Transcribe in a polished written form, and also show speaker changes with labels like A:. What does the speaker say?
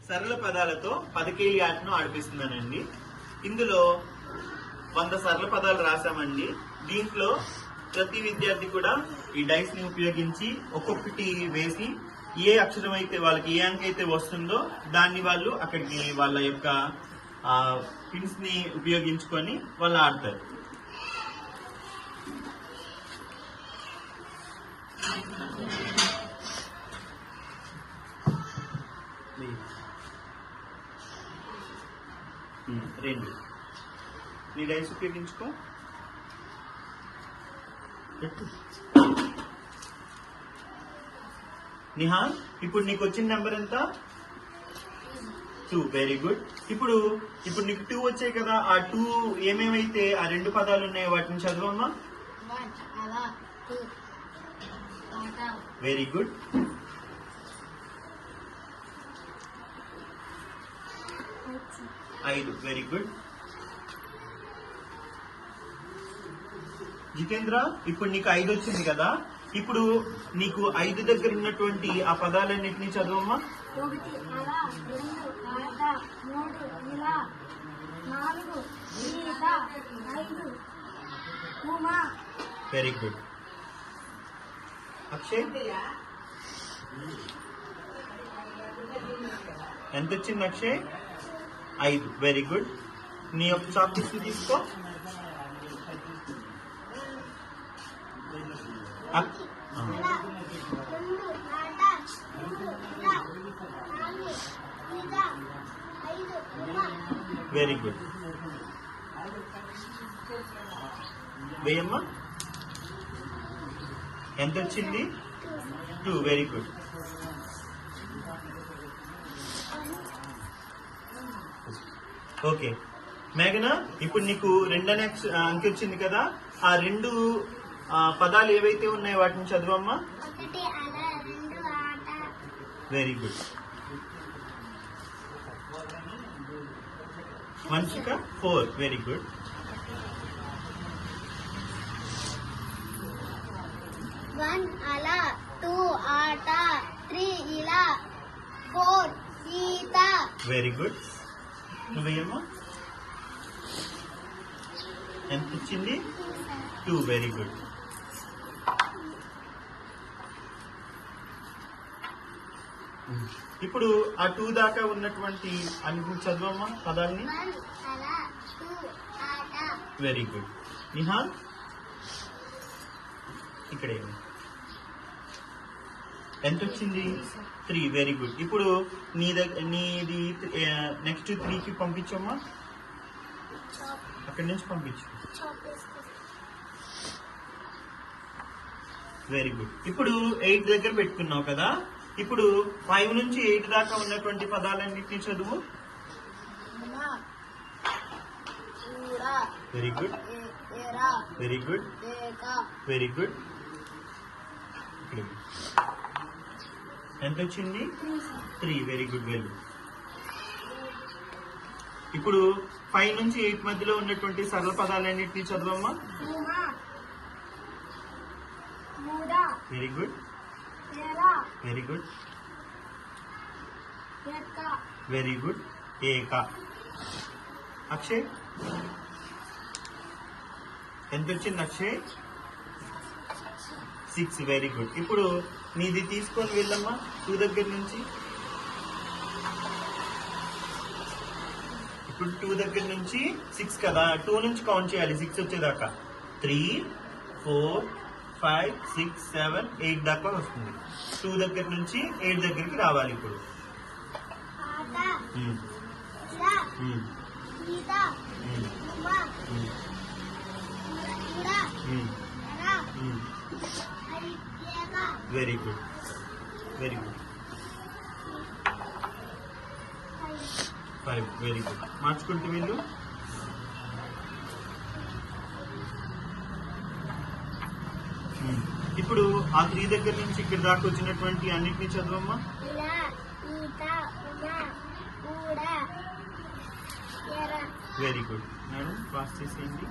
A: సరళ పదాలతో పదకేలి ఆటను ఆడిపిస్తున్నానండి. ఇందులో 100 సరళ పదాలు రాసామండి. దీంట్లో ప్రతి విద్యార్థి కూడా ఈ డైస్ ని ఉపయోగించి ఒక్కొక్కటి వేసి ఏ అక్షరం అయితే వాళ్ళకి ఏ అంక అయితే వస్తుందో దాన్ని వాళ్ళు అక్కడికి వాళ్ళ యొక్క పిన్స్ ని ఉపయోగించుకొని వాళ్ళు ఆడతారు. రెండు నీ డైస్ ఉపయోగించుకో. నిహాన్, ఇప్పుడు నీకు వచ్చిన నెంబర్ ఎంత? 2. Very good. ఇప్పుడు నీకు 2 వచ్చాయి కదా. ఆ 2 ఏమేమైతే ఆ 2 పదాలు ఉన్నాయో వాటిని చదవమ్మా. Very good. ఐదు. Very good. జితేంద్ర, ఇప్పుడు నీకు 5 వచ్చింది కదా. ఇప్పుడు నీకు 5 దగ్గర ఉన్నటువంటి ఆ పదాలన్నింటినీ చదవమ్మా. Very good. అక్షయ్, ఎంత వచ్చింది అక్షయ్? 5. Very good. నీ యొక్క చాక్ పీస్ తీసుకో. Very good. వేయమ్మా. ఎంత వచ్చింది? 2. Very good. ఓకే మేఘన, ఇప్పుడు నీకు 2 అనే అంకె వచ్చింది కదా. ఆ 2 పదాలు ఏవైతే ఉన్నాయో వాటిని చదవమ్మా. Very good. Vanshika 4. Very good.
B: One ala, 2 aata, 3 ila, 4 sita.
A: Very good. నువ్వేమో ఎంత వచ్చింది? 2. Very good. ఇప్పుడు ఆ 2 దాకా ఉన్నటువంటి అన్ని చదవమ్మా పదాలని. Very good. నిహాన్, ఇక్కడే ఎంత వచ్చింది? 3. Very good. ఇప్పుడు నీది నెక్స్ట్ 3కి పంపించమ్మా. అక్కడి నుంచి పంపించు. Very good. ఇప్పుడు 8 దగ్గర పెట్టుకున్నావు కదా. ఇప్పుడు 5 నుంచి 8 దాకా ఉన్నటువంటి పదాలన్నింటినీ చదువు. Very good. Very good. Very good. ఎంత వచ్చింది? 3. Very good. Very good. ఇప్పుడు 5 నుంచి 8 మధ్యలో ఉన్నటువంటి సరళ పదాలన్నింటినీ చదవమ్మా. Very good. Very good. Very good. ఏక. అక్షయ్, ఎంత వచ్చింది అక్షయ్? 6. Very good. ఇప్పుడు నీది తీసుకొని వెళ్ళమ్మా 2 దగ్గర నుంచి. ఇప్పుడు 2 దగ్గర నుంచి 6 కదా. 2 నుంచి కౌంట్ చేయాలి 6 వచ్చేదాకా. 3, 4, 5, 6, 7, 8 దాకా వస్తుంది. 2 దగ్గర నుంచి 8 దగ్గరికి రావాలి. ఇప్పుడు very good. Very good. 5. Very good. మార్చుకుంటూ వెళ్ళు. ఇప్పుడు ఆ 3 దగ్గర నుంచి ఇక్కడ దాకా వచ్చినటువంటి అన్నిటినీ చదవమ్మా. Very good. మేడం పాస్ చేసేయండి.